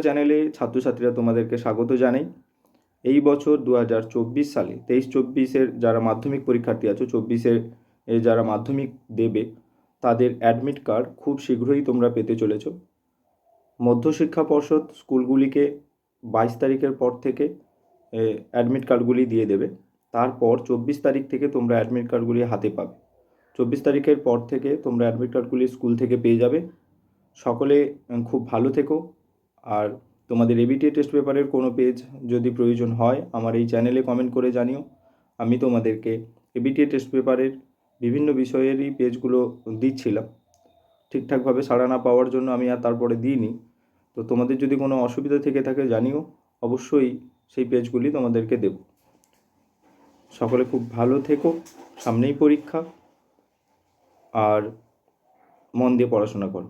চ্যানেলে ছাত্রছাত্রীরা তোমাদেরকে স্বাগত জানাই। এই বছর 2024 সালে 23-24-এর যারা মাধ্যমিক পরীক্ষার্থী আছো, 24-এর যারা মাধ্যমিক দেবে তাদের অ্যাডমিট কার্ড খুব শীঘ্রই তোমরা পেতে চলেছ। মধ্যশিক্ষা পর্ষদ স্কুলগুলিকে 22 তারিখের পর থেকে অ্যাডমিট কার্ডগুলি দিয়ে দেবে। তারপর 24 তারিখ থেকে তোমরা অ্যাডমিট কার্ডগুলি হাতে পাবে। 24 তারিখের পর থেকে তোমরা অ্যাডমিট কার্ডগুলি স্কুল থেকে পেয়ে যাবে। সকলে খুব ভালো থেকো। আর তোমাদের এবিটিএ টেস্ট পেপারের কোনো পেজ যদি প্রয়োজন হয় আমার এই চ্যানেলে কমেন্ট করে জানিও। আমি তোমাদেরকে এবিটিএ টেস্ট পেপারের বিভিন্ন বিষয়েরই পেজগুলো দিচ্ছিলাম। ঠিকঠাকভাবে সাড়া না পাওয়ার জন্য আমি আর তারপরে দিইনি। তো তোমাদের যদি কোনো অসুবিধা থেকে থাকে জানিও, অবশ্যই সেই পেজগুলি তোমাদেরকে দেব। সকলে খুব ভালো থেকো, সামনেই পরীক্ষা, আর মন দিয়ে পড়াশোনা করো।